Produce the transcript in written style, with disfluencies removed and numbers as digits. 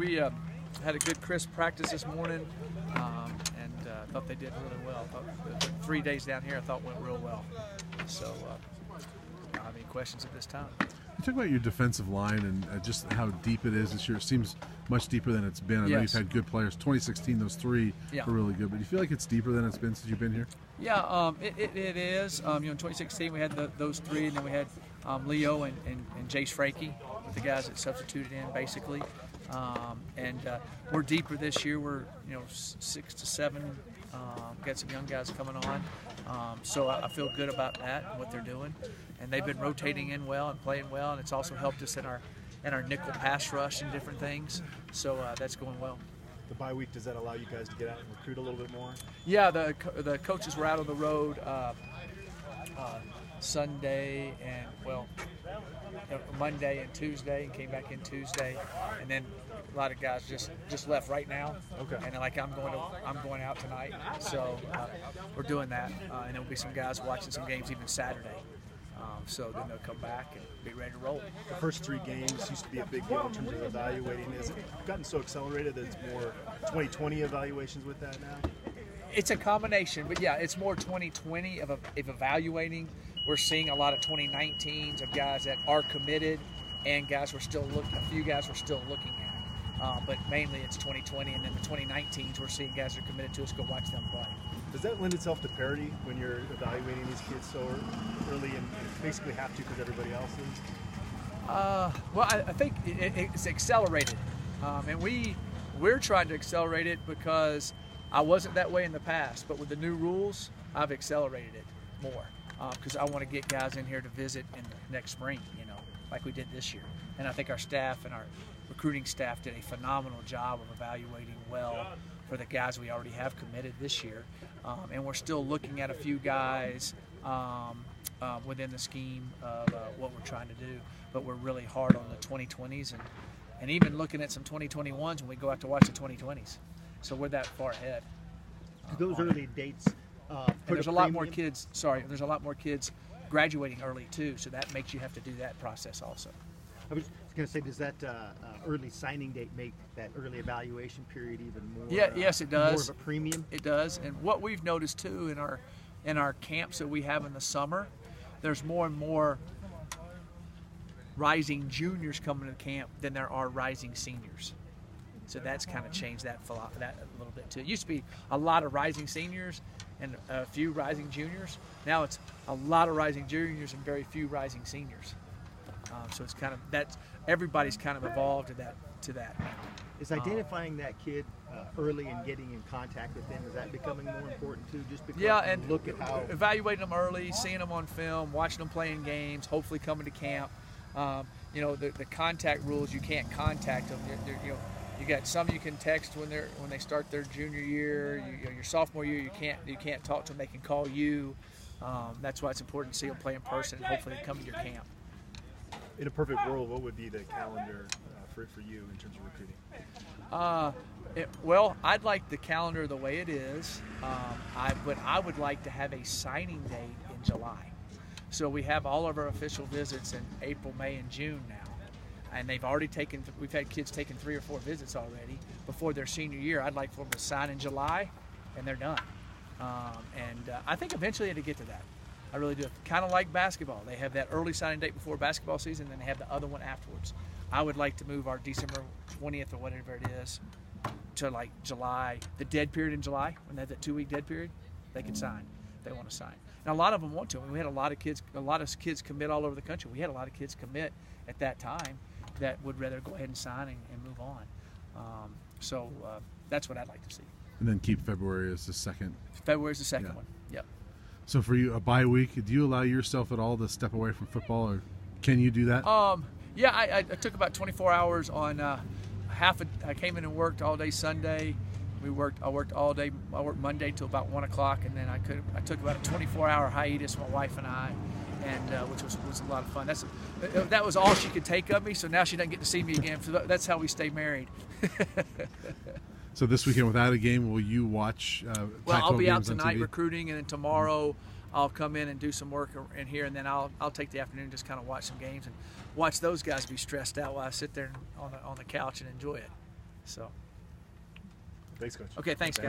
We had a good crisp practice this morning, and thought they did really well. The 3 days down here I thought went real well. So, I don't have any questions at this time. You talk about your defensive line and just how deep it is this year. It seems much deeper than it's been. I know you've had good players. 2016, those three were really good. But do you feel like it's deeper than it's been since you've been here? Yeah, it is. In 2016 we had those three, and then we had Leo and Jace Frankie, with the guys that substituted in basically. We're deeper this year. We're 6 to 7. Got some young guys coming on, so I feel good about that and what they're doing. And they've been rotating in well and playing well, and it's also helped us in our nickel pass rush and different things. So that's going well. The bye week, does that allow you guys to get out and recruit a little bit more? Yeah, the coaches were out on the road Sunday and Monday and Tuesday, and came back in Tuesday, and then a lot of guys just left right now. Okay. And like I'm going out tonight, so we're doing that, and there'll be some guys watching some games even Saturday. So then they'll come back and be ready to roll. The first 3 games used to be a big deal in terms of evaluating. Has it gotten so accelerated that it's more 2020 evaluations with that now? It's a combination, but yeah, it's more 2020 of evaluating. We're seeing a lot of 2019s of guys that are committed, and guys we're still looking. A few guys we're still looking at, but mainly it's 2020, and then the 2019s we're seeing guys that are committed to us. Go watch them play. Does that lend itself to parity when you're evaluating these kids so early and basically have to because everybody else is? Well, I think it's accelerated, and we're trying to accelerate it because I wasn't that way in the past, but with the new rules, I've accelerated it more because I want to get guys in here to visit in the next spring, like we did this year. And I think our staff and our recruiting staff did a phenomenal job of evaluating well for the guys we already have committed this year. And we're still looking at a few guys within the scheme of what we're trying to do, but we're really hard on the 2020s and even looking at some 2021s when we go out to watch the 2020s. So we're that far ahead. Do those early dates there's a lot more kids. Sorry, there's a lot more kids graduating early too, so that makes you have to do that process also. I was going to say, does that early signing date make that early evaluation period even more? Yes, it does. More of a premium. It does, and what we've noticed too in our camps that we have in the summer, there's more and more rising juniors coming to camp than there are rising seniors. So that's kind of changed that a little bit too. It used to be a lot of rising seniors and a few rising juniors. Now it's a lot of rising juniors and very few rising seniors. So it's kind of everybody's kind of evolved to that now. Is identifying that kid early and getting in contact with them, is that becoming more important too? Just because and look at how evaluating them early, seeing them on film, watching them playing games, hopefully coming to camp. The contact rules, you can't contact them. You got some you can text when they start their junior year. Your sophomore year, you can't talk to them. They can call you. That's why it's important to see them play in person and hopefully they come to your camp. In a perfect world, what would be the calendar for you in terms of recruiting? Well, I'd like the calendar the way it is, but I would like to have a signing date in July. So we have all of our official visits in April, May, and June now. And we've had kids taking 3 or 4 visits already before their senior year. I'd like for them to sign in July, and they're done. I think eventually it'll get to that. I really do. Kind of like basketball. They have that early signing date before basketball season, and then they have the other one afterwards. I would like to move our December 20th or whatever it is to like July, the dead period in July, when they have that 2-week dead period. They can sign if they want to sign. Now a lot of them want to. I mean, we had a lot of kids commit all over the country. We had a lot of kids commit at that time that would rather go ahead and sign and move on. So that's what I'd like to see. And then keep February as the second. February is the second one. Yep. So for you, a bye week, do you allow yourself at all to step away from football, or can you do that? Yeah, I took about 24 hours on I came in and worked all day Sunday. I worked all day. I worked Monday till about 1 o'clock, and then I took about a 24-hour hiatus, my wife and I, and which was a lot of fun. That was all she could take of me. So now she doesn't get to see me again. So that's how we stay married. So this weekend, without a game, will you watch? Well, I'll be out tonight recruiting, and then tomorrow I'll come in and do some work in here, and then I'll take the afternoon just kind of watch some games and watch those guys be stressed out while I sit there on the couch and enjoy it. So. Thanks, Coach. Okay, thanks, guys.